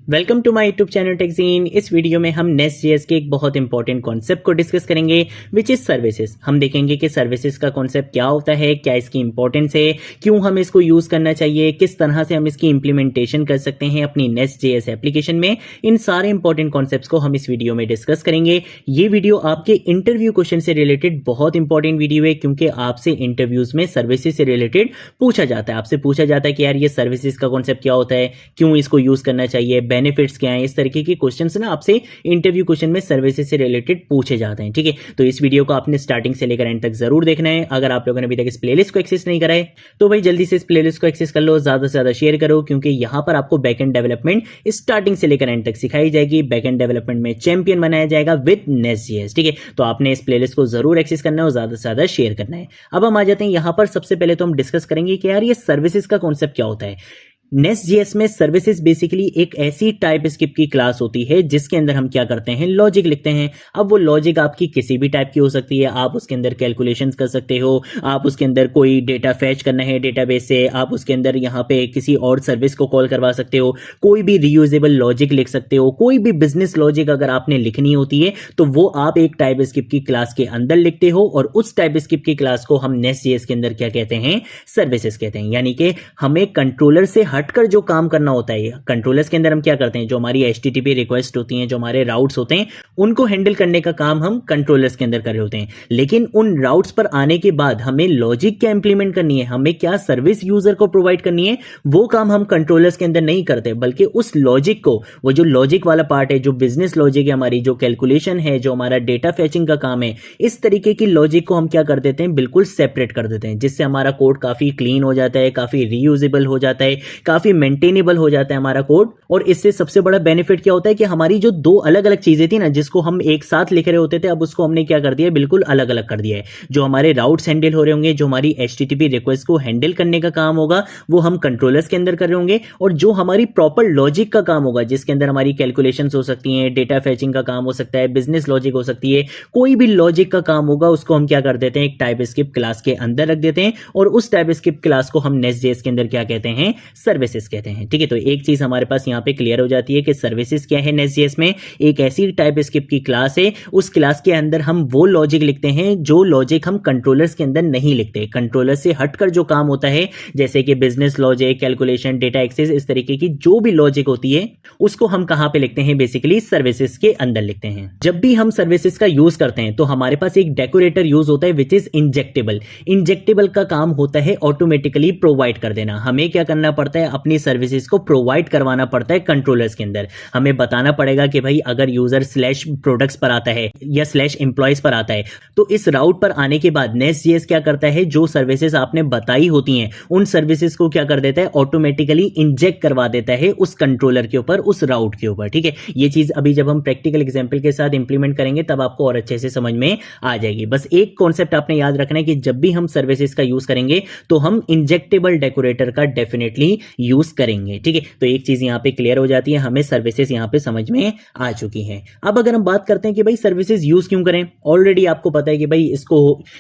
Welcome to my YouTube channel टेक्जीन। इस video में हम नेस्ट.जेएस के एक बहुत इंपॉर्टेंट कॉन्सेप्ट को डिस्कस करेंगे विच इज सर्विसेज। हम देखेंगे कि सर्विसेज का कॉन्सेप्ट क्या होता है, क्या इसकी इंपॉर्टेंस है, क्यों हमें इसको यूज करना चाहिए, किस तरह से हम इसकी इंप्लीमेंटेशन कर सकते हैं अपनी नेस्ट.जेएस एप्लीकेशन में। इन सारे इंपॉर्टेंट कॉन्सेप्ट्स को हम इस वीडियो में डिस्कस करेंगे। ये वीडियो आपके इंटरव्यू क्वेश्चन से रिलेटेड बहुत इंपॉर्टेंट वीडियो है, क्योंकि आपसे इंटरव्यूज में सर्विसेज से रिलेटेड पूछा जाता है। आपसे पूछा जाता है कि यार ये सर्विसेज का कॉन्सेप्ट क्या होता है, क्यों इसको यूज करना चाहिए, बेनिफिट्स क्या हैं। इस तरीके के क्वेश्चंस ना आपसे इंटरव्यू क्वेश्चन में सर्विसेज से रिलेटेड पूछे जाते हैं। ठीक है, तो इस वीडियो को आपने स्टार्टिंग से लेकर एंड तक जरूर देखना है। अगर आप लोगों ने अभी तक इस प्लेलिस्ट को एक्सेस नहीं करा है तो भाई जल्दी से इस प्लेलिस्ट को एक्सेस कर लो, ज्यादा से ज्यादा शेयर करो, क्योंकि यहां पर आपको बैकएंड डेवलपमेंट स्टार्टिंग से लेकर एंड तक सिखाई जाएगी। बैकएंड डेवलपमेंट में चैंपियन बनाया जाएगा विद नेस्ट.जेएस। ठीक है, तो आपने इस प्लेलिस्ट को जरूर एक्सेस करना है और ज्यादा से ज्यादा शेयर करना है। अब हम आ जाते हैं यहां पर। सबसे पहले तो हम डिस्कस करेंगे कि यार ये सर्विसेज का कॉन्सेप्ट क्या होता है। नेस्ट.जेएस में सर्विसेज बेसिकली एक ऐसी टाइप स्क्रिप्ट की क्लास होती है जिसके अंदर हम क्या करते हैं, लॉजिक लिखते हैं। अब वो लॉजिक आपकी किसी भी टाइप की हो सकती है। आप उसके अंदर कैलकुलेशंस कर सकते हो, आप उसके अंदर कोई डेटा फैच करना है डेटाबेस से, आप उसके अंदर यहाँ पे किसी और सर्विस को कॉल करवा सकते हो, कोई भी रीयूजेबल लॉजिक लिख सकते हो, कोई भी बिजनेस लॉजिक अगर आपने लिखनी होती है तो वो आप एक टाइप स्क्रिप्ट की क्लास के अंदर लिखते हो, और उस टाइप स्क्रिप्ट की क्लास को हम नेस्ट.जेएस के अंदर क्या कहते हैं, सर्विसेज कहते हैं। यानी कि हमें कंट्रोलर से हटकर जो काम करना होता है, कंट्रोलर्स के अंदर हम क्या करते हैं, जो हमारी एचटीटीपी रिक्वेस्ट होती हैं, जो हमारे राउट्स होते हैं, उनको हैंडल करने का काम हम कंट्रोलर्स के अंदर कर रहे होते हैं। लेकिन उन राउट्स पर आने के बाद हमें लॉजिक क्या इंप्लीमेंट करनी है, हमें क्या सर्विस यूजर को प्रोवाइड करनी है, वो काम हम कंट्रोलर्स के अंदर नहीं करते, बल्कि उस लॉजिक को, वो जो लॉजिक वाला पार्ट है, जो बिजनेस लॉजिक है, हमारी जो कैलकुलेशन है, जो हमारा डेटा फैचिंग का काम है, इस तरीके की लॉजिक को हम क्या कर देते हैं, बिल्कुल सेपरेट कर देते हैं, जिससे हमारा कोड काफी क्लीन हो जाता है, काफी रीयूजेबल हो जाता है, काफी मेंटेनेबल हो जाता है हमारा कोड। और इससे सबसे बड़ा बेनिफिट क्या होता है कि हमारी जो दो अलग अलग चीजें थी ना, जिसको हम एक साथ लिख रहे होते थे, अब उसको हमने क्या कर दिया, बिल्कुल अलग अलग कर दिया है। जो हमारे राउट्स हैंडल हो रहे होंगे, जो हमारी एचटीटीपी रिक्वेस्ट को हैंडल करने का काम होगा, वो हम कंट्रोलर्स के अंदर कर रहे होंगे, और जो हमारी प्रॉपर लॉजिक का काम होगा, जिसके अंदर हमारी कैलकुलेशंस हो सकती हैं, डेटा फैचिंग का काम हो सकता है, बिजनेस लॉजिक हो सकती है, कोई भी लॉजिक का काम होगा, उसको हम क्या कर देते हैं, एक टाइप स्क्रिप्ट क्लास के अंदर रख देते हैं, और उस टाइप स्क्रिप्ट क्लास को हम नेस्ट.जेएस के अंदर क्या कहते हैं, सर्विसेज कहते हैं। ठीक है, तो एक चीज हमारे पास यहां पे क्लियर हो जाती है कि सर्विसेज क्या है। नेस्ट.जेएस में एक ऐसी टाइप स्क्रिप्ट की क्लास है, उस क्लास के अंदर हम वो लॉजिक लिखते हैं जो लॉजिक हम कंट्रोलर्स के अंदर नहीं लिखते। कंट्रोलर से हटकर जो काम होता है, जैसे कि business logic, calculation, data access, इस तरीके की जो भी लॉजिक होती है, उसको हम कहां पे लिखते हैं, बेसिकली सर्विसेज के अंदर लिखते हैं। जब भी हम सर्विसेज का यूज करते हैं तो हमारे पास एक डेकोरेटर यूज होता है विच इज इंजेक्टेबल। इंजेक्टेबल का काम होता है ऑटोमेटिकली प्रोवाइड कर देना। हमें क्या करना पड़ता है, अपनी सर्विसेज को प्रोवाइड करवाना पड़ता है कंट्रोलर्स के अंदर। हमें बताना पड़ेगा कि भाई अगर यूजर स्लैश प्रोडक्ट्स पर आता है या स्लैश एम्प्लॉयज पर आता है, तो इस राउट पर आने के बाद नेस्ट.जेएस क्या करता है, जो सर्विसेज आपने बताई होती हैं उन सर्विसेज को क्या कर देता है, ऑटोमेटिकली इंजेक्ट करवा देता है उस कंट्रोलर के ऊपर, उस राउट के ऊपर। ठीक है, ये चीज अभी जब हम प्रैक्टिकल एग्जांपल के साथ इंप्लीमेंट करेंगे तब आपको और अच्छे से समझ में आ जाएगी। बस एक कॉन्सेप्ट आपने याद रखना है कि जब भी हम सर्विसेज का यूज करेंगे तो हम इंजेक्टेबल डेकोरेटर का डेफिनेटली यूज करेंगे। ठीक है, तो एक चीज यहां पे क्लियर हो जाती है, हमें सर्विसेज यहां पे समझ में आ चुकी हैं। अब अगर हम बात करते हैं कि भाई सर्विसेज यूज क्यों करें, ऑलरेडी आपको पता है कि भाई इसको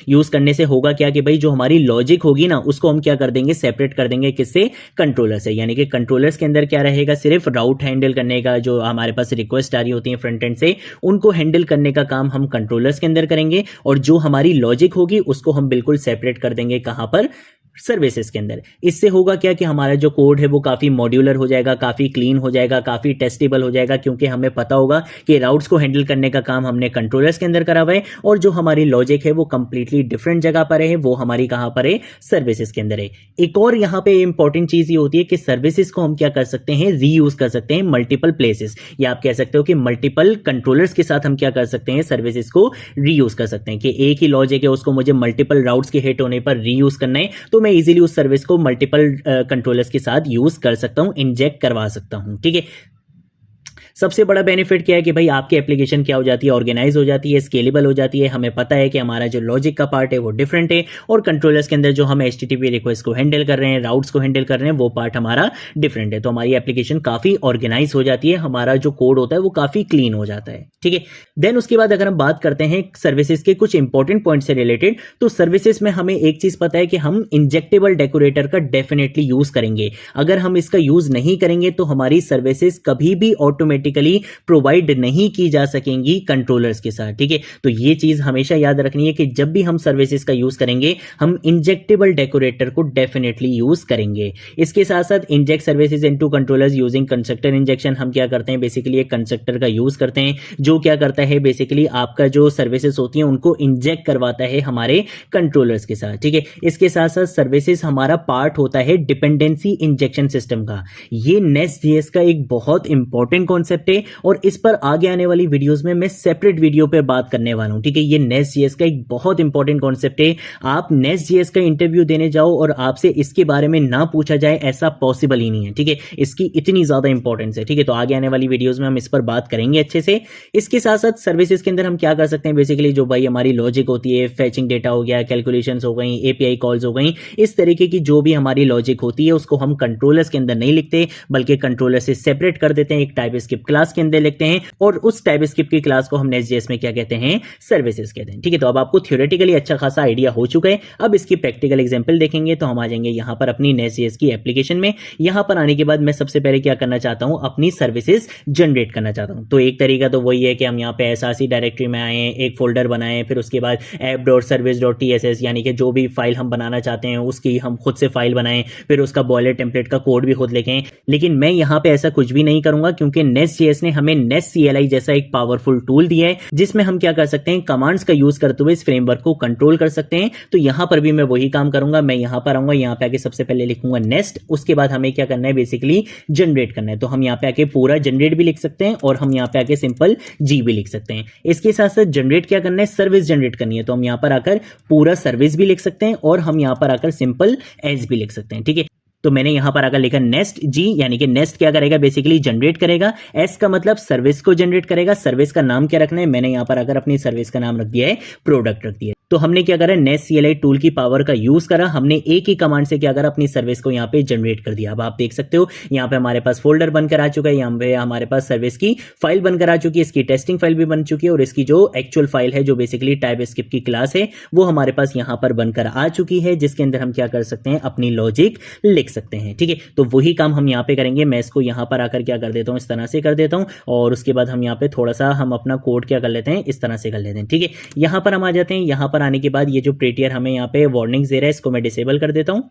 यूज करने से होगा क्या, कि भाई जो हमारी लॉजिक होगी ना, उसको हम क्या कर देंगे, सेपरेट कर देंगे, किससे, कंट्रोलर से। यानी कि कंट्रोलर्स के अंदर क्या रहेगा, सिर्फ राउट हैंडल करने का, जो हमारे पास रिक्वेस्ट आ रही होती है फ्रंट एंड से, उनको हैंडल करने का काम हम कंट्रोलर्स के अंदर करेंगे, और जो हमारी लॉजिक होगी उसको हम बिल्कुल सेपरेट कर देंगे, कहां पर, सर्विसेज के अंदर। इससे होगा क्या कि हमारा जो कोड है वो काफी मॉड्यूलर हो जाएगा, काफी क्लीन हो जाएगा, काफी टेस्टेबल हो जाएगा, क्योंकि हमें पता होगा कि राउट्स को हैंडल करने का काम हमने कंट्रोलर्स के अंदर करा हुआ है, और जो हमारी लॉजिक है वो कंप्लीटली डिफरेंट जगह पर है, वो हमारी कहां पर है, सर्विसेज के अंदर है। एक और यहां पे इंपॉर्टेंट चीज ये होती है कि सर्विसेज को हम क्या कर सकते हैं, रीयूज कर सकते हैं मल्टीपल प्लेसेस, या आप कह सकते हो कि मल्टीपल कंट्रोलर्स के साथ हम क्या कर सकते हैं, सर्विसेज को रीयूज कर सकते हैं। कि एक ही लॉजिक है, उसको मुझे मल्टीपल राउट्स के हिट होने पर रीयूज करना है, तो मैं इजीली उस सर्विस को मल्टीपल कंट्रोलर्स के साथ यूज कर सकता हूं, इंजेक्ट करवा सकता हूं। ठीक है, सबसे बड़ा बेनिफिट क्या है कि भाई आपकी एप्लीकेशन क्या हो जाती है, ऑर्गेनाइज हो जाती है, स्केलेबल हो जाती है। हमें पता है कि हमारा जो लॉजिक का पार्ट है वो डिफरेंट है और कंट्रोलर्स के अंदर जो हम HTTP रिक्वेस्ट को हैंडल कर रहे हैं, राउट्स को हैंडल कर रहे हैं, वो पार्ट हमारा डिफरेंट है। तो हमारी एप्लीकेशन काफी ऑर्गेनाइज हो जाती है, हमारा जो कोड होता है वो काफी क्लीन हो जाता है। ठीक है, देन उसके बाद अगर हम बात करते हैं सर्विसेज के कुछ इंपॉर्टेंट पॉइंट से रिलेटेड, तो सर्विसेज में हमें एक चीज पता है कि हम इंजेक्टेबल डेकोरेटर का डेफिनेटली यूज करेंगे। अगर हम इसका यूज नहीं करेंगे तो हमारी सर्विसेज कभी भी ऑटोमेटिकली प्रोवाइड नहीं की जा सकेंगी कंट्रोलर्स के साथ। ठीक है, तो ये चीज हमेशा याद रखनी है कि जब भी हम सर्विसेज का यूज करेंगे हम इंजेक्टेबल डेकोरेटर को डेफिनेटली यूज करेंगे। इसके साथ साथ inject services into controllers using constructor injection, हम क्या करते हैं बेसिकली एक कंस्ट्रक्टर का यूज करते हैं जो क्या करता है बेसिकली आपका जो सर्विसेज होती है उनको इंजेक्ट करवाता है हमारे कंट्रोलर्स के साथ। ठीक है, इसके साथ साथ सर्विसेज हमारा पार्ट होता है डिपेंडेंसी इंजेक्शन सिस्टम का। ये नेस्ट.js का एक बहुत इंपॉर्टेंट कॉन्सेप्ट है और इस पर आगे आने वाली वीडियोस में मैं सेपरेट वीडियो पे बात करने वाला हूं। ठीक है, ये नेस्ट.js का एक बहुत इंपॉर्टेंट कॉन्सेप्ट है। आप नेस्ट.js का इंटरव्यू देने जाओ और आपसे इसके बारे में ना पूछा जाए ऐसा पॉसिबल ही नहीं है। ठीक है, इसकी इतनी ज्यादा इंपॉर्टेंस है। ठीक है, तो आगे आने वाली वीडियोस में हम इस पर बात करेंगे अच्छे से। इसके साथ साथ सर्विसेज के अंदर हम क्या कर सकते हैं बेसिकली जो भाई हमारी लॉजिक होती है, फेचिंग डेटा हो गया, कैलकुलेशंस हो गई, एपीआई कॉल्स हो गई, इस तरीके की जो भी हमारी लॉजिक होती है उसको हम कंट्रोलर्स के अंदर नहीं लिखते बल्कि कंट्रोलर से सेपरेट कर देते हैं, एक टाइपस्क्रिप्ट क्लास के अंदर लिखते हैं और उस टाइपस्क्रिप्ट की क्लास को हम नेस्ट.js में क्या कहते हैं, सर्विसेज कहते हैं। ठीक है, तो अब आपको थ्योरेटिकली अच्छा खासा आइडिया हो चुका है। अब इसकी प्रैक्टिकल एग्जांपल देखेंगे तो हम आ जाएंगे यहां पर अपनी नेस्ट.js की एप्लीकेशन में। यहां पर आने के बाद मैं सबसे पहले क्या करना चाहता हूं, अपनी सर्विसेज जनरेट करना चाहता हूं। तो एक तरीका तो वही है कि हम यहां पे src डायरेक्टरी में आए, एक फोल्डर बनाएं, फिर उसके बाद app.service.tss यानी कि जो भी फाइल हम बनाना चाहते हैं उसकी हम खुद से फाइल बनाएं, फिर उसका बॉयलर टेम्पलेट का कोड भी खुद लिखें। लेकिन मैं यहां पे ऐसा कुछ भी नहीं करूंगा क्योंकि नेस्ट.js ने हमें नेस्ट CLI जैसा एक पावरफुल टूल दिया है जिसमें हम क्या कर सकते हैं, कमांड्स का यूज करते हुए इस फ्रेमवर्क को कंट्रोल कर सकते हैं। तो यहां पर भी मैं वही काम करूंगा। मैं यहां पर आऊंगा, यहां पे आके सबसे पहले लिखूंगा नेस्ट, उसके बाद हमें क्या करना है बेसिकली जनरेट करना है। तो हम यहां पे आके पूरा जनरेट भी लिख सकते हैं और हम यहां पे आके सिंपल जी भी लिख सकते हैं। इसके साथ साथ जनरेट क्या करना है, सर्विस जनरेट करनी है। तो हम यहां पर आकर पूरा सर्विस भी लिख सकते हैं और हम यहां पर आकर सिंपल एज भी लिख सकते हैं। ठीक है, तो मैंने यहां पर आकर लिखा नेस्ट जी, यानी कि नेस्ट क्या करेगा बेसिकली जनरेट करेगा, एस का मतलब सर्विस को जनरेट करेगा। सर्विस का नाम क्या रखना है, मैंने यहां पर आकर अपनी सर्विस का नाम रख दिया है प्रोडक्ट रख दिया है। तो हमने क्या करा, नेस्ट CLI टूल की पावर का यूज करा, हमने एक ही कमांड से क्या करा, अपनी सर्विस को यहाँ पे जनरेट कर दिया। अब आप देख सकते हो यहाँ पे हमारे पास फोल्डर बनकर आ चुका है, यहाँ पे हमारे पास सर्विस की फाइल बनकर आ चुकी है, इसकी टेस्टिंग फाइल भी बन चुकी है और इसकी जो एक्चुअल फाइल है जो बेसिकली टाइपस्क्रिप्ट की क्लास है वो हमारे पास यहाँ पर बनकर आ चुकी है, जिसके अंदर हम क्या कर सकते हैं, अपनी लॉजिक लिख सकते हैं। ठीक है, तो वही काम हम यहाँ पे करेंगे। मैं इसको यहाँ पर आकर क्या कर देता हूँ, इस तरह से कर देता हूँ और उसके बाद हम यहाँ पे थोड़ा सा हम अपना कोड क्या कर लेते हैं, इस तरह से कर लेते हैं। ठीक है, यहाँ पर हम आ जाते हैं। यहाँ पर आने के बाद ये जो प्रीटियर हमें यहाँ पे वार्निंग्स दे रहा है इसको मैं डिसेबल कर देता हूं।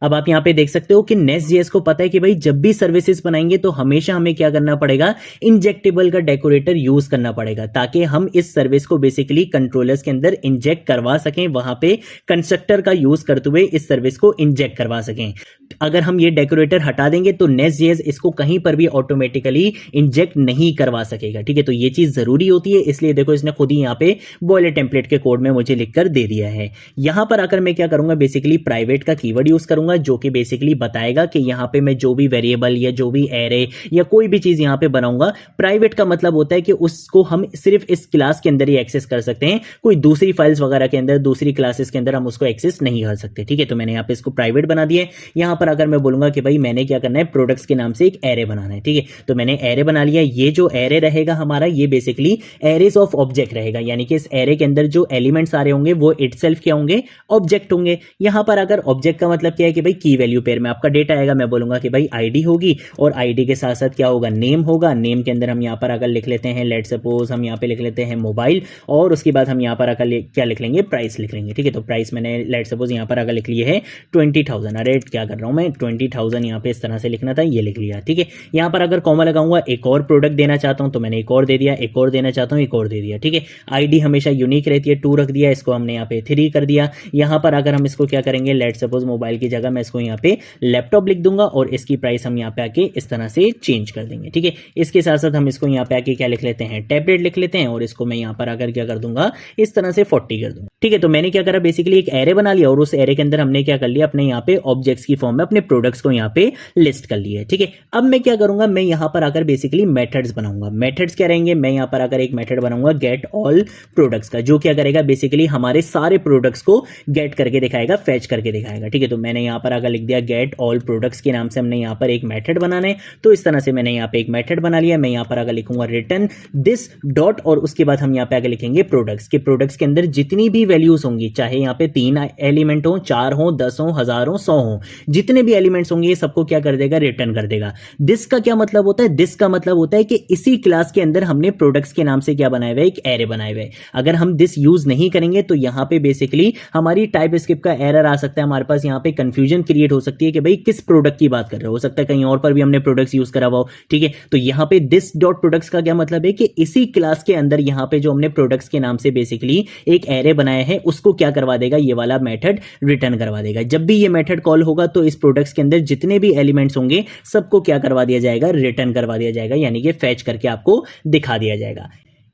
अब आप यहां पे देख सकते हो कि नेस्ट.js को पता है कि भाई जब भी सर्विसेज बनाएंगे तो हमेशा हमें क्या करना पड़ेगा, इंजेक्टेबल का डेकोरेटर यूज करना पड़ेगा ताकि हम इस सर्विस को बेसिकली कंट्रोलर्स के अंदर इंजेक्ट करवा सकें, वहां पे कंस्ट्रक्टर का यूज करते हुए इस सर्विस को इंजेक्ट करवा सकें। अगर हम ये डेकोरेटर हटा देंगे तो नेस्ट.js इसको कहीं पर भी ऑटोमेटिकली इंजेक्ट नहीं करवा सकेगा। ठीक है, तो ये चीज जरूरी होती है, इसलिए देखो इसने खुद ही यहाँ पे बॉयलर टेम्पलेट के कोड में मुझे लिखकर दे दिया है। यहां पर आकर मैं क्या करूंगा, बेसिकली प्राइवेट का कीवर्ड यूज करूंगा जो कि बेसिकली बताएगा कि यहां पे मैं जो भी वेरिएबल या जो भी एरे या कोई भी चीज यहां पे बनाऊंगा, प्राइवेट का मतलब होता है कि उसको हम सिर्फ इस क्लास के अंदर ही एक्सेस कर सकते हैं, कोई दूसरी फाइल्स वगैरह के अंदर, दूसरी क्लासेस के अंदर हम उसको एक्सेस नहीं कर सकते। ठीक है, तो मैंने यहां पे इसको प्राइवेट बना दिया है। यहां पर अगर मैं बोलूंगा कि भाई मैंने क्या करना है, प्रोडक्ट्स के नाम से एक एरे बनाना है। ठीक है, तो मैंने एरे बना लिया। ये जो एरे रहेगा हमारा, ये बेसिकली एरेज ऑफ ऑब्जेक्ट रहेगा, यानी कि इस एरे के अंदर जो एलिमेंट्स आ रहे होंगे वो इटसेल्फ क्या होंगे, ऑब्जेक्ट होंगे। यहां पर अगर ऑब्जेक्ट का मतलब क्या है कि भाई की वैल्यू पेयर में आपका डेटा आएगा, मैं बोलूंगा कि भाई आईडी होगी और आईडी के साथ साथ क्या होगा, नेम होगा। नेम के अंदर हम यहां पर अगर लिख लेते हैं, लेट सपोज हम यहां पे लिख लेते हैं मोबाइल और उसके बाद हम यहां पर अगर क्या लिख लेंगे, प्राइस लिख लेंगे। ठीक है, तो प्राइस मैंने लेट सपोज यहां पर अगर लिख लिए है 20,000। अरे क्या कर रहा हूं मैं, 20,000 यहां पे इस तरह से लिखना था, ये लिख लिया। ठीक है, यहां पर अगर कॉमा लगाऊंगा, एक और प्रोडक्ट देना चाहता हूं तो मैंने एक और दे दिया, एक और देना चाहता हूं, एक और दे दिया। ठीक है, आईडी हमेशा यूनिक रहती है, 2 रख दिया, इसको हमने यहां पे 3 कर दिया। यहां पर अगर हम इसको क्या करेंगे, लेट सपोज मोबाइल की जगह मैं इसको यहाँ पे लैपटॉप लिख दूंगा और इसकी प्राइस हम यहाँ पे आके इस तरह से चेंज कर देंगे। ठीक है, इसके साथ साथ हम इसको यहाँ पे आके क्या लिख लेते हैं, टैबलेट लिख लेते हैं और इसको मैं यहाँ पर आकर क्या कर दूंगा, इस तरह से 40 कर दूंगा। ठीक है, तो मैंने क्या करा, बेसिकली एक एरे बना लिया और उस एरे के अंदर हमने क्या कर लिया, अपने यहाँ पे ऑब्जेक्ट्स की फॉर्म में अपने प्रोडक्ट्स को यहाँ पे लिस्ट कर लिया है। ठीक है, अब मैं क्या करूंगा, मैं यहाँ पर आकर बेसिकली मेथड्स बनाऊंगा। मेथड्स क्या रहेंगे, मैं यहाँ पर आकर एक मेथड बनाऊंगा गेट ऑल प्रोडक्ट्स का, जो क्या करेगा, बेसिकली हमारे सारे प्रोडक्ट्स को गेट करके दिखाएगा, फेच करके दिखाएगा। ठीक है, तो मैंने यहाँ पर आकर लिख दिया गेट ऑल प्रोडक्ट्स के नाम से हमने यहाँ पर एक मेथड बनाना है। तो इस तरह से मैंने यहाँ पे एक मेथड बना लिया। मैं यहाँ पर आकर लिखूंगा रिटर्न दिस डॉट और उसके बाद हम यहाँ पे आगे लिखेंगे प्रोडक्ट्स के, प्रोडक्ट्स के अंदर जितनी भी वैल्यूज होंगी, चाहे यहाँ पे 3 एलिमेंट हो, 4 हो, 10 हो, 1000 हो, 100 हो, जितने भी एलिमेंट्स होंगे ये सबको क्या कर देगा, रिटर्न कर देगा। दिस का क्या मतलब होता है, दिस का मतलब होता है कि इसी क्लास के अंदर हमने प्रोडक्ट्स के नाम से क्या बनाया हुआ है, एक एरे बनाया हुआ है। अगर हम दिस यूज नहीं करेंगे तो यहाँ पे बेसिकली हमारी टाइप स्क्रिप्ट का एरर आ सकता है, हमारे पास यहाँ पे कंफ्यूजन क्रिएट हो सकती है कि भाई किस प्रोडक्ट की बात कर रहे हो सकता है कहीं और पर भी हमने प्रोडक्ट्स यूज करा हुआ हो। ठीक है, तो यहाँ पे दिस डॉट प्रोडक्ट्स का क्या मतलब है कि इसी क्लास के अंदर यहाँ पे जो हमने प्रोडक्ट्स के नाम से बेसिकली एक एरे बनाया है उसको क्या करवा देगा, ये वाला मेथड रिटर्न करवा देगा। जब भी ये मेथड कॉल होगा तो इस प्रोडक्ट्स के अंदर जितने भी एलिमेंट्स होंगे सबको क्या करवा दिया जाएगा, रिटर्न करवा दिया जाएगा, यानी कि फेच करके आपको दिखा दिया जाएगा।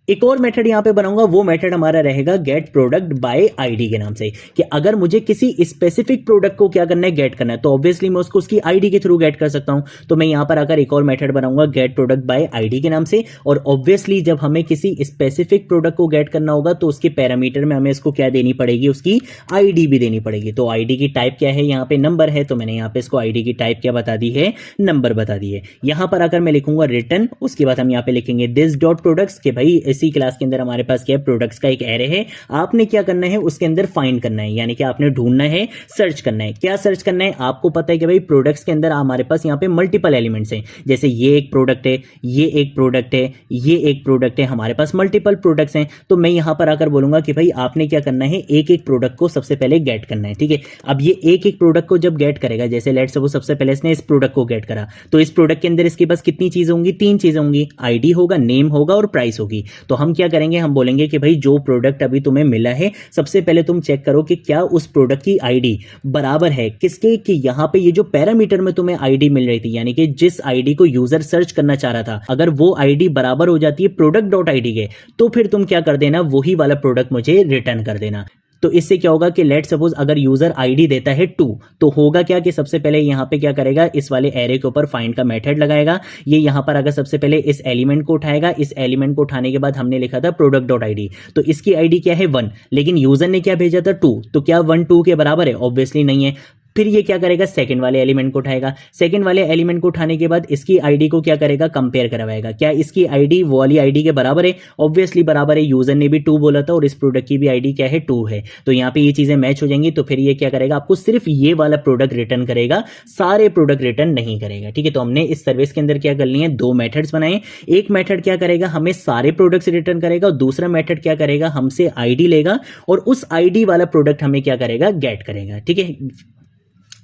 एक और मेथड यहां पे बनाऊंगा, वो मेथड हमारा रहेगा गेट प्रोडक्ट बाय आईडी के नाम से, कि अगर मुझे किसी स्पेसिफिक प्रोडक्ट को क्या करना है, गेट करना है, तो ऑब्वियसली मैं उसको उसकी आईडी के थ्रू गेट कर सकता हूं। तो मैं यहां पर आकर एक और मेथड बनाऊंगा गेट प्रोडक्ट बाय आईडी के नाम से। और ऑब्वियसली जब हमें किसी स्पेसिफिक प्रोडक्ट को गेट करना होगा तो उसके पैरामीटर में हमें इसको क्या देनी पड़ेगी, उसकी आईडी भी देनी पड़ेगी। तो आईडी की टाइप क्या है, यहाँ पे नंबर है, तो मैंने यहाँ पे इसको आईडी की टाइप क्या बता दी है, नंबर बता दी है। यहां पर आकर मैं लिखूंगा रिटर्न, उसके बाद हम यहाँ पे लिखेंगे दिस डॉट प्रोडक्ट्स, के भाई इसी क्लास के अंदर हमारे पास क्या है, प्रोडक्ट्स का एक एरे है, आपने क्या करना है, उसके अंदर फाइंड करना है, यानी कि आपने ढूंढना है, सर्च करना है। क्या सर्च करना है, आपको पता है कि भाई प्रोडक्ट्स के अंदर हमारे पास यहाँ पे मल्टीपल एलिमेंट्स हैं, जैसे ये एक प्रोडक्ट है, ये एक प्रोडक्ट है, ये एक प्रोडक्ट है, हमारे पास मल्टीपल प्रोडक्ट्स हैं। तो मैं यहां पर आकर बोलूंगा कि भाई आपने क्या करना है, एक एक प्रोडक्ट को सबसे पहले गेट करना है। ठीक है, अब ये एक एक प्रोडक्ट को जब गेट करेगा, जैसे लेट्स सपोज सबसे पहले इसने इस प्रोडक्ट को गेट करा, तो इस प्रोडक्ट के अंदर इसके पास कितनी चीजें होंगी, 3 चीजें होंगी, आईडी होगा, नेम होगा और प्राइस होगी। तो हम क्या करेंगे, हम बोलेंगे कि भाई जो प्रोडक्ट अभी तुम्हें मिला है, सबसे पहले तुम चेक करो कि क्या उस प्रोडक्ट की आईडी बराबर है किसके, कि यहां पे ये जो पैरामीटर में तुम्हें आईडी मिल रही थी, यानी कि जिस आईडी को यूजर सर्च करना चाह रहा था, अगर वो आईडी बराबर हो जाती है प्रोडक्ट डॉट आईडी के, तो फिर तुम क्या कर देना, वही वाला प्रोडक्ट मुझे रिटर्न कर देना। तो इससे क्या होगा कि लेट सपोज अगर यूजर आईडी देता है 2, तो होगा क्या कि सबसे पहले यहां पे क्या करेगा, इस वाले एरे के ऊपर फाइंड का मेथड लगाएगा। ये यहां पर अगर सबसे पहले इस एलिमेंट को उठाएगा, इस एलिमेंट को उठाने के बाद हमने लिखा था प्रोडक्ट डॉट आईडी, तो इसकी आईडी क्या है 1, लेकिन यूजर ने क्या भेजा था 2, तो क्या 1 2 के बराबर है, ऑब्वियसली नहीं है। फिर ये क्या करेगा, सेकंड वाले एलिमेंट को उठाएगा, सेकंड वाले एलिमेंट को उठाने के बाद इसकी आईडी को क्या करेगा, कंपेयर करवाएगा, क्या इसकी आईडी वो वाली आईडी के बराबर है, ऑब्वियसली बराबर है, यूजर ने भी 2 बोला था और इस प्रोडक्ट की भी आईडी क्या है 2 है, तो यहाँ पे ये चीजें मैच हो जाएंगी। तो फिर ये क्या करेगा, आपको सिर्फ ये वाला प्रोडक्ट रिटर्न करेगा, सारे प्रोडक्ट रिटर्न नहीं करेगा। ठीक है, तो हमने इस सर्विस के अंदर क्या कर लिए हैं, 2 मेथड्स बनाए। एक मेथड क्या करेगा, हमें सारे प्रोडक्ट्स रिटर्न करेगा, और दूसरा मेथड क्या करेगा, हमसे आईडी लेगा और उस आईडी वाला प्रोडक्ट हमें क्या करेगा, गेट करेगा। ठीक है,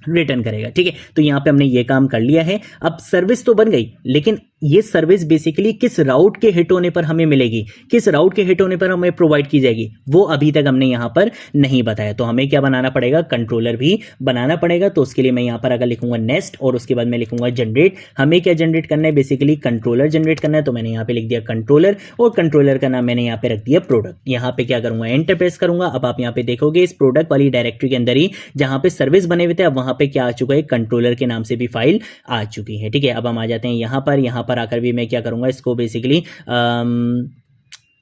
रिटर्न करेगा। ठीक है, तो यहां पे हमने ये काम कर लिया है। अब सर्विस तो बन गई, लेकिन ये सर्विस बेसिकली किस राउट के हिट होने पर हमें मिलेगी, किस राउट के हिट होने पर हमें प्रोवाइड की जाएगी, वो अभी तक हमने यहां पर नहीं बताया। तो हमें क्या बनाना पड़ेगा, कंट्रोलर भी बनाना पड़ेगा। तो उसके लिए मैं यहां पर अगर लिखूंगा नेक्स्ट और उसके बाद मैं लिखूंगा जनरेट। हमें क्या जनरेट करना है, बेसिकली कंट्रोलर जनरेट करना है। तो मैंने यहां पे लिख दिया कंट्रोलर और कंट्रोलर का नाम मैंने यहां पे रख दिया प्रोडक्ट। यहां पे क्या करूंगा, एंटर प्रेस करूंगा। अब आप यहां पे देखोगे इस प्रोडक्ट वाली डायरेक्टरी के अंदर ही जहां पे सर्विस बने हुए थे, अब वहां पे क्या आ चुका है, कंट्रोलर के नाम से भी फाइल आ चुकी है। ठीक है, अब हम आ जाते हैं यहां पर आकर भी मैं क्या करूंगा, इसको बेसिकली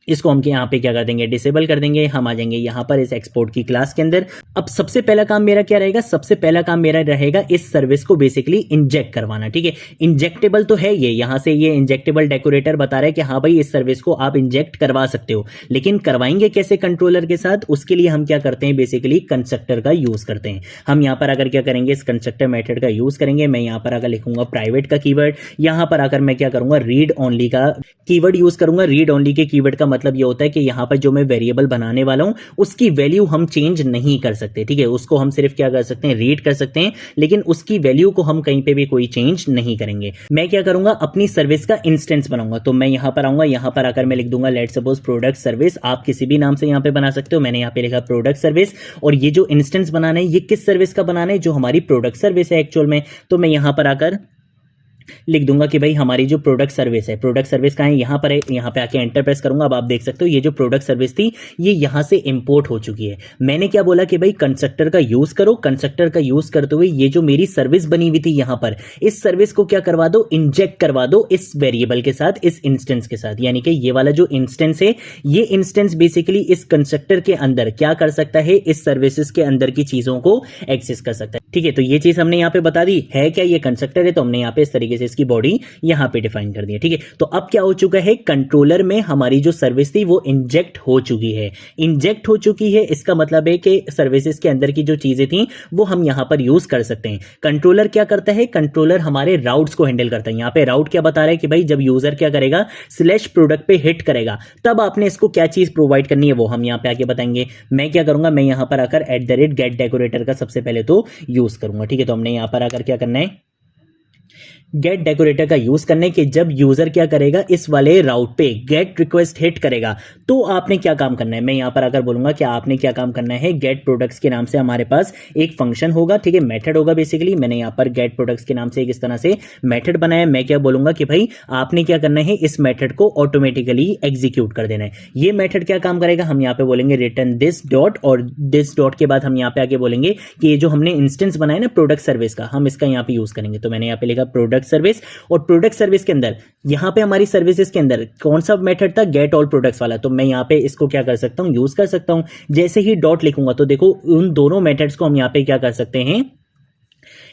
इसको हम यहाँ पे क्या कर देंगे, डिसेबल कर देंगे। हम आ जाएंगे यहाँ पर इस एक्सपोर्ट की क्लास के अंदर। अब सबसे पहला काम मेरा क्या रहेगा, सबसे पहला काम मेरा रहेगा इस सर्विस को बेसिकली इंजेक्ट करवाना। ठीक है, इंजेक्टेबल तो है ये, यहाँ से ये इंजेक्टेबल डेकोरेटर बता रहा है कि हाँ भाई इस सर्विस को आप इंजेक्ट करवा सकते हो, लेकिन करवाएंगे कैसे कंट्रोलर के साथ, उसके लिए हम क्या करते हैं, बेसिकली कंस्ट्रक्टर का यूज करते हैं। हम यहाँ पर अगर क्या करेंगे, इस कंस्ट्रक्टर मेथड का यूज करेंगे। मैं यहाँ पर अगर लिखूंगा प्राइवेट का कीवर्ड, यहाँ पर आकर मैं क्या करूंगा, रीड ओनली का कीवर्ड यूज करूंगा। रीड ओनली के कीवर्ड का मतलब ये होता है कि यहाँ पर जो मैं वेरिएबल बनाने वाला हूँ उसकी वैल्यू हम चेंज नहीं कर सकते, ठीक है। उसको हम सिर्फ क्या कर सकते हैं, रीड कर सकते हैं, लेकिन उसकी वैल्यू को हम कहीं पे भी कोई चेंज नहीं करेंगे। मैं क्या करूंगा, अपनी सर्विस का इंस्टेंस बनाऊंगा। तो मैं यहां पर आऊंगा, यहां पर आकर मैं लिख दूंगा लेट सपोज प्रोडक्ट सर्विस। आप किसी भी नाम से यहां पे बना सकते हो, मैंने यहां पे लिखा प्रोडक्ट सर्विस। और ये जो इंस्टेंस बनाना है ये किस सर्विस का बनाना है, जो हमारी प्रोडक्ट सर्विस है एक्चुअल में। तो मैं यहां पर आकर लिख दूंगा कि भाई हमारी जो प्रोडक्ट सर्विस है, प्रोडक्ट सर्विस कहाँ है, यहाँ पर है। यहाँ पे आके एंटर प्रेस करूंगा। अब आप देख सकते हो ये जो प्रोडक्ट सर्विस थी ये यहाँ से इंपोर्ट हो चुकी है। मैंने क्या बोला कि भाई कंस्ट्रक्टर का यूज करो, कंस्ट्रक्टर का यूज करते हुए ये जो मेरी सर्विस बनी हुई थी यहाँ पर, इस सर्विस को क्या करवा दो, इंजेक्ट करवा दो इस वेरिएबल के साथ, इस इंस्टेंस के साथ। यानी कि ये वाला जो इंस्टेंस है, ये इंस्टेंस बेसिकली इस कंस्ट्रक्टर के अंदर क्या कर सकता है, इस सर्विसेज के अंदर की चीजों को एक्सेस कर सकता है, ठीक है। तो ये चीज हमने यहाँ पे बता दी है। क्या ये कंस्ट्रक्टर है, तो हमने यहाँ पे इस तरीके से इसकी बॉडी यहां पे डिफाइन कर दिया, ठीक है। तो अब क्या हो चुका है, कंट्रोलर में हमारी जो सर्विस थी वो इंजेक्ट हो चुकी है। इंजेक्ट हो चुकी है इसका मतलब है कि सर्विसेज के अंदर की जो चीजें थी वो हम यहां पर यूज कर सकते हैं। कंट्रोलर क्या करता है, कंट्रोलर हमारे राउट्स को हैंडल करता है। यहां पे राउट क्या बता रहा है कि भाई जब यूजर क्या करेगा, स्लैश प्रोडक्ट पे हिट करेगा, तब आपने इसको क्या चीज प्रोवाइड करनी है वो हम यहां पे आके बताएंगे। मैं क्या करूंगा, मैं यहां पर आकर @get डेकोरेटर का सबसे पहले तो यूज करूंगा, ठीक है। तो हमने यहां पर आकर क्या करना है, गेट डेकोरेटर का यूज करने के जब यूजर क्या करेगा, इस वाले राउट पे गेट रिक्वेस्ट हिट करेगा, तो आपने क्या काम करना है। मैं यहां पर आकर बोलूंगा कि आपने क्या काम करना है, गेट प्रोडक्ट्स के नाम से हमारे पास एक फंक्शन होगा, ठीक है, मेथड होगा बेसिकली। मैंने यहां पर गेट प्रोडक्ट्स के नाम से एक इस तरह से मेथड बनाया। मैं क्या बोलूंगा कि भाई आपने क्या करना है, इस मेथड को ऑटोमेटिकली एग्जीक्यूट कर देना है। ये मेथड क्या काम करेगा, हम यहां पे बोलेंगे रिटर्न दिस डॉट, और दिस डॉट के बाद हम यहां पे आके बोलेंगे कि ये जो हमने इंस्टेंस बनाया ना प्रोडक्ट सर्विस का, हम इसका यहां पे यूज करेंगे। तो मैंने यहां पे लिखा प्रोडक्ट सर्विस, और प्रोडक्ट सर्विस के अंदर यहां पे हमारी सर्विसेज के अंदर कौन सा मेथड था, गेट ऑल प्रोडक्ट्स वाला। तो मैं यहां पे इसको क्या कर सकता हूं, यूज कर सकता हूं। जैसे ही डॉट लिखूंगा तो देखो उन दोनों मेथड्स को हम यहां पे क्या कर सकते हैं,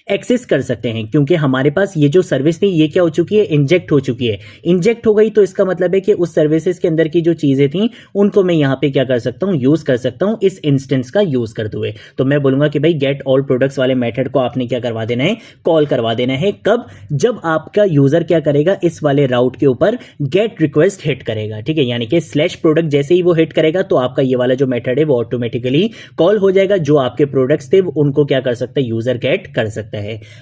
एक्सेस कर सकते हैं, क्योंकि हमारे पास ये जो सर्विस थी ये क्या हो चुकी है, इंजेक्ट हो चुकी है। इंजेक्ट हो गई तो इसका मतलब है कि उस सर्विसेज के अंदर की जो चीजें थी उनको मैं यहां पे क्या कर सकता हूं, यूज कर सकता हूं इस इंस्टेंस का यूज करते हुए। तो मैं बोलूंगा कि भाई गेट ऑल प्रोडक्ट्स वाले मेथड को आपने क्या करवा देना है, कॉल करवा देना है। कब, जब आपका यूजर क्या करेगा, इस वाले राउट के ऊपर गेट रिक्वेस्ट हिट करेगा, ठीक है। यानी कि स्लैश प्रोडक्ट जैसे ही वो हिट करेगा तो आपका ये वाला जो मेथड है वो ऑटोमेटिकली कॉल हो जाएगा। जो आपके प्रोडक्ट्स थे उनको क्या कर सकता है, यूजर गेट कर सकता है।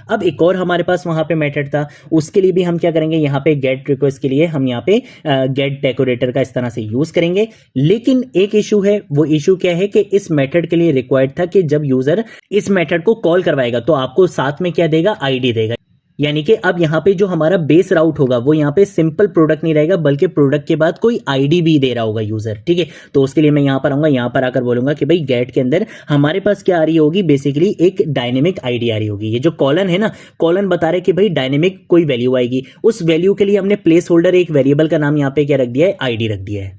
अब एक और हमारे पास वहां पे मेथड था, उसके लिए भी हम क्या करेंगे, यहां पे गेट रिक्वेस्ट के लिए हम यहां पे गेट डेकोरेटर का इस तरह से यूज करेंगे। लेकिन एक इशू है, वो इशू क्या है कि इस मेथड के लिए रिक्वायर्ड था कि जब यूजर इस मेथड को कॉल करवाएगा तो आपको साथ में क्या देगा, आईडी देगा। यानी कि अब यहां पे जो हमारा बेस राउट होगा वो यहां पे सिंपल प्रोडक्ट नहीं रहेगा, बल्कि प्रोडक्ट के बाद कोई आईडी भी दे रहा होगा यूजर, ठीक है। तो उसके लिए मैं यहां पर आऊंगा, यहां पर आकर बोलूंगा कि भाई गेट के अंदर हमारे पास क्या आ रही होगी, बेसिकली एक डायनेमिक आईडी आ रही होगी। ये जो कॉलन है ना, कॉलन बता रहे कि भाई डायनेमिक कोई वैल्यू आएगी, उस वैल्यू के लिए हमने प्लेस होल्डर एक वेरिएबल का नाम यहां पे क्या रख दिया है, आईडी रख दिया है,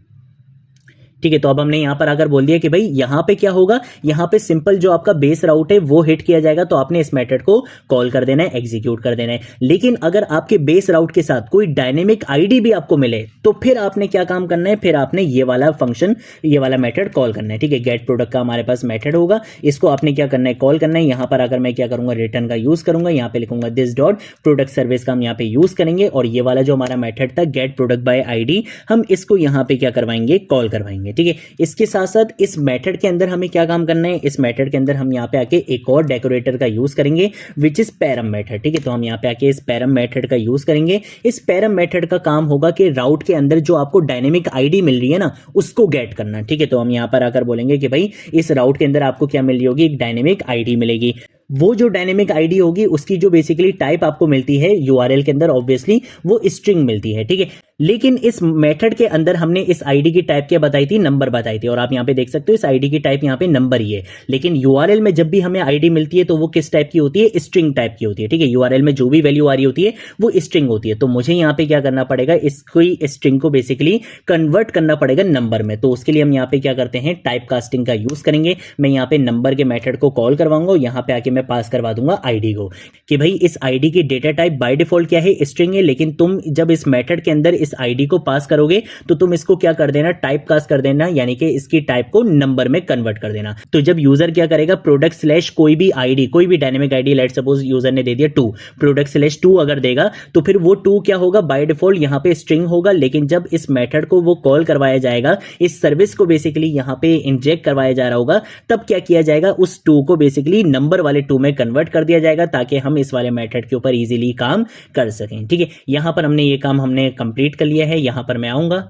ठीक है। तो अब हमने यहां पर आकर बोल दिया कि भाई यहां पे क्या होगा, यहां पे सिंपल जो आपका बेस राउट है वो हिट किया जाएगा, तो आपने इस मेथड को कॉल कर देना है, एग्जीक्यूट कर देना है। लेकिन अगर आपके बेस राउट के साथ कोई डायनेमिक आईडी भी आपको मिले तो फिर आपने क्या काम करना है, फिर आपने ये वाला फंक्शन, ये वाला मेथड कॉल करना है, ठीक है। गेट प्रोडक्ट का हमारे पास मेथड होगा, इसको आपने क्या करना है, कॉल करना है। यहां पर आकर मैं क्या करूंगा, रिटर्न का यूज करूंगा, यहां पे लिखूंगा दिस डॉट प्रोडक्ट सर्विस का हम यहां पे यूज करेंगे। और ये वाला जो हमारा मेथड था गेट प्रोडक्ट बाय आईडी, हम इसको यहां पे क्या करवाएंगे, कॉल करवाएंगे, ठीक है। इसके साथ साथ इस मेथड के अंदर हमें क्या काम करना है, इस मेथड के अंदर हम यहाँ पे आके एक और डेकोरेटर का यूज करेंगे विच इज पैरम मेथड, ठीक है। तो हम यहाँ पे आके इस पैरम मेथड का यूज करेंगे। इस पैरम मेथड का काम होगा कि राउट के अंदर जो आपको डायनेमिक आईडी मिल रही है ना, उसको गेट करना, ठीक है। तो हम यहाँ पर आकर बोलेंगे कि भाई इस राउट के अंदर आपको क्या मिल रही होगी, एक डायनेमिक आईडी मिलेगी। वो जो डायनेमिक आईडी होगी उसकी जो बेसिकली टाइप आपको मिलती है यूआरएल के अंदर, ऑब्वियसली वो स्ट्रिंग मिलती है, ठीक है। लेकिन इस मेथड के अंदर हमने इस आईडी की टाइप क्या बताई थी, नंबर बताई थी। और आप यहां पे देख सकते हो इस आईडी की टाइप यहां पे नंबर ही है। लेकिन यूआरएल में जब भी हमें आईडी मिलती है तो वो किस टाइप की होती है, स्ट्रिंग टाइप की होती है, ठीक है। यूआरएल में जो भी वैल्यू आ रही होती है वो स्ट्रिंग होती है। तो मुझे यहां पे क्या करना पड़ेगा, इसकी स्ट्रिंग को बेसिकली कन्वर्ट करना पड़ेगा नंबर में। तो उसके लिए हम यहां पे क्या करते हैं, टाइप कास्टिंग का यूज करेंगे। मैं यहां पे नंबर के मेथड को कॉल करवाऊंगा, यहां पे आके मैं पास करवा दूंगा आईडी को कि भाई इस आईडी की डेटा टाइप बाय डिफॉल्ट क्या है, स्ट्रिंग है। लेकिन तुम जब इस मेथड के अंदर इस आईडी को पास करोगे तो तुम इसको क्या कर देना, टाइप कास्ट कर देना, यानी कि इसकी टाइप को नंबर में कन्वर्ट कर देना। तो जब यूजर क्या करेगा, प्रोडक्ट स्लैश कोई भी आईडी, कोई भी dynamic ID, let suppose user ने दे दिया 2, प्रोडक्ट स्लैश 2 अगर देगा तो फिर वो 2 क्या होगा, बाय डिफॉल्ट यहां पे स्ट्रिंग होगा। लेकिन जब इस मेथड को वो कॉल करवाया जाएगा, इस सर्विस को बेसिकली यहां पे इंजेक्ट करवाया जा रहा होगा, तब क्या किया जाएगा, उस 2 को बेसिकली नंबर वाले 2 में कन्वर्ट कर दिया जाएगा, ताकि हम इस वाले मेथड के ऊपर इजीली काम कर सकें। ठीक है, यहां पर हमने ये काम हमने कंप्लीट कर लिया है। यहां पर मैं आऊंगा,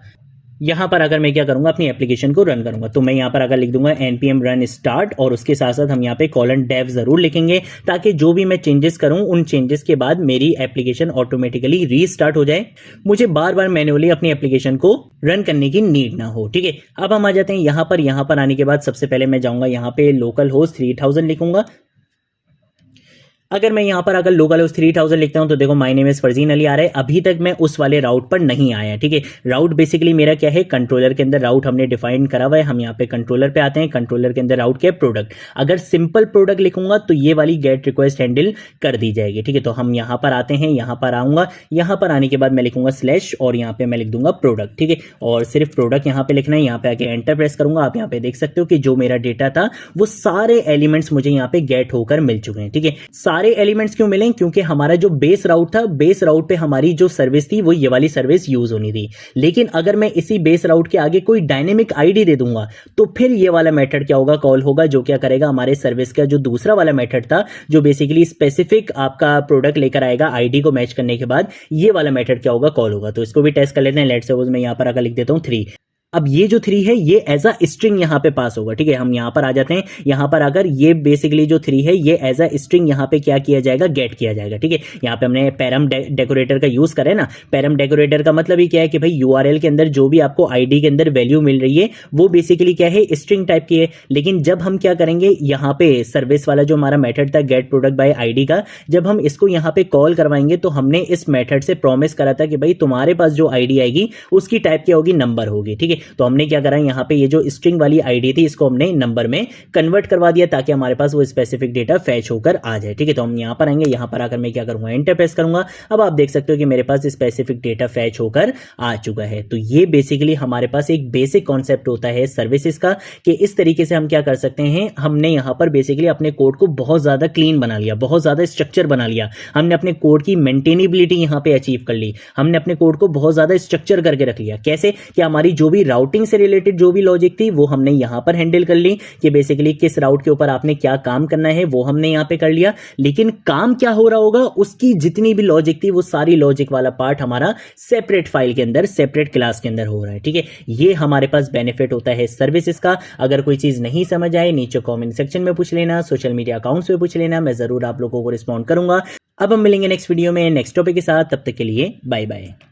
यहां पर अगर मैं क्या करूंगा, अपनी एप्लीकेशन को रन करूंगा, तो मैं यहां पर अगर लिख दूंगा npm run start, और उसके साथ साथ हम यहां पे :dev जरूर लिखेंगे, ताकि जो भी मैं चेंजेस करूं उन चेंजेस के बाद मेरी एप्लीकेशन ऑटोमेटिकली रीस्टार्ट हो जाए, मुझे बार बार मैन्युअली अपनी एप्लीकेशन को रन करने की नीड ना हो। ठीक है, अब हम आ जाते हैं यहां पर आने के बाद सबसे पहले मैं जाऊंगा यहां पे लोकल होस्ट 3000 लिखूंगा। अगर मैं यहां पर अगर लोकल होस्ट 3000 लिखता हूं तो देखो my name is Farjeen Ali आ रहा है। अभी तक मैं उस वाले राउट पर नहीं आया। ठीक है, राउट बेसिकली मेरा क्या है, कंट्रोलर के अंदर राउट हमने डिफाइन करा हुआ है। हम यहां पे कंट्रोलर पे आते हैं, कंट्रोलर के अंदर राउट क्या है, प्रोडक्ट। अगर सिंपल प्रोडक्ट लिखूंगा तो ये वाली गेट रिक्वेस्ट हैंडल कर दी जाएगी। ठीक है, तो हम यहां पर आते हैं, यहां पर आऊंगा, यहां पर आने के बाद मैं लिखूंगा स्लैश और यहां पे मैं लिख दूंगा प्रोडक्ट। ठीक है, और सिर्फ प्रोडक्ट यहां पे लिखना है। यहां पे आके एंटर प्रेस करूंगा, आप यहां पे देख सकते हो कि जो मेरा डेटा था वो सारे एलिमेंट्स मुझे यहां पे गेट होकर मिल चुके हैं। ठीक है, सारे एलिमेंट्स क्यों मिले, क्योंकि हमारा जो बेस राउट था, बेस राउट पे हमारी जो सर्विस थी वो ये वाली सर्विस यूज होनी थी। लेकिन अगर मैं इसी बेस राउट के आगे कोई डायनेमिक आईडी दे दूंगा तो फिर ये वाला मेथड क्या होगा, कॉल होगा, जो क्या करेगा, हमारे सर्विस का जो दूसरा वाला मेथड था, जो बेसिकली स्पेसिफिक आपका प्रोडक्ट लेकर आएगा आईडी को मैच करने के बाद, ये वाला मेथड क्या होगा, कॉल होगा। तो इसको भी टेस्ट कर लेते हैं। लेट्स सपोज मैं यहां पर अगर लिख देता हूं 3, अब ये जो 3 है ये एज अ स्ट्रिंग यहां पे पास होगा। ठीक है, हम यहां पर आ जाते हैं, यहां पर अगर ये बेसिकली जो 3 है ये एज अ स्ट्रिंग यहां पे क्या किया जाएगा, गेट किया जाएगा। ठीक है, यहां पे हमने पैरम डेकोरेटर का यूज करें ना। पैरम डेकोरेटर का मतलब ही क्या है कि भाई यूआरएल के अंदर जो भी आपको आईडी के अंदर वैल्यू मिल रही है वो बेसिकली क्या है, स्ट्रिंग टाइप की है। लेकिन जब हम क्या करेंगे, यहां पे सर्विस वाला जो हमारा मेथड था गेट प्रोडक्ट बाय आईडी का, जब हम इसको यहां पे कॉल करवाएंगे तो हमने इस मेथड से प्रॉमिस करा था कि भाई तुम्हारे पास जो आईडी आएगी उसकी टाइप क्या होगी, नंबर होगी। ठीक है, तो हमने क्या करा, यहां पे ये जो स्ट्रिंग वाली आईडी थी इसको हमने नंबर में कन्वर्ट करवा दिया, ताकि हमारे पास वो स्पेसिफिक डेटा फैच होकर आ जाए। ठीक है, तो हम यहां पर आएंगे, यहां पर आकर मैं क्या करूंगा, एंटर प्रेस करूंगा। अब आप देख सकते हो कि मेरे पास स्पेसिफिक डेटा फैच होकर आ चुका है। तो ये बेसिकली हमारे पास एक बेसिक कॉन्सेप्ट होता है सर्विसेज का, कि इस तरीके से हम क्या कर सकते हैं, हमने यहां पर बेसिकली अपने कोड को बहुत ज्यादा क्लीन बना लिया, बहुत ज्यादा स्ट्रक्चर बना लिया। हमने अपने कोड की मेंटेनेबिलिटी यहां पे अचीव कर ली, हमने अपने कोड को बहुत ज्यादा स्ट्रक्चर करके रख लिया। कैसे कि हमारी जो भी राउटिंग से रिलेटेड जो भी लॉजिक थी वो हमने यहां पर हैंडल कर ली, कि बेसिकली किस राउट के ऊपर आपने क्या काम करना है वो हमने यहां पे कर लिया। लेकिन काम क्या हो रहा होगा, उसकी जितनी भी लॉजिक थी वो सारी लॉजिक वाला पार्ट हमारा सेपरेट फाइल के अंदर, सेपरेट क्लास के अंदर हो रहा है। ठीक है, ये हमारे पास बेनिफिट होता है सर्विसेज का। अगर कोई चीज नहीं समझ आए नीचे कमेंट सेक्शन में पूछ लेना, सोशल मीडिया अकाउंट्स पे पूछ लेना, मैं जरूर आप लोगों को रिस्पॉन्ड करूंगा। अब हम मिलेंगे नेक्स्ट वीडियो में नेक्स्ट टॉपिक के साथ, तब तक के लिए बाय बाय।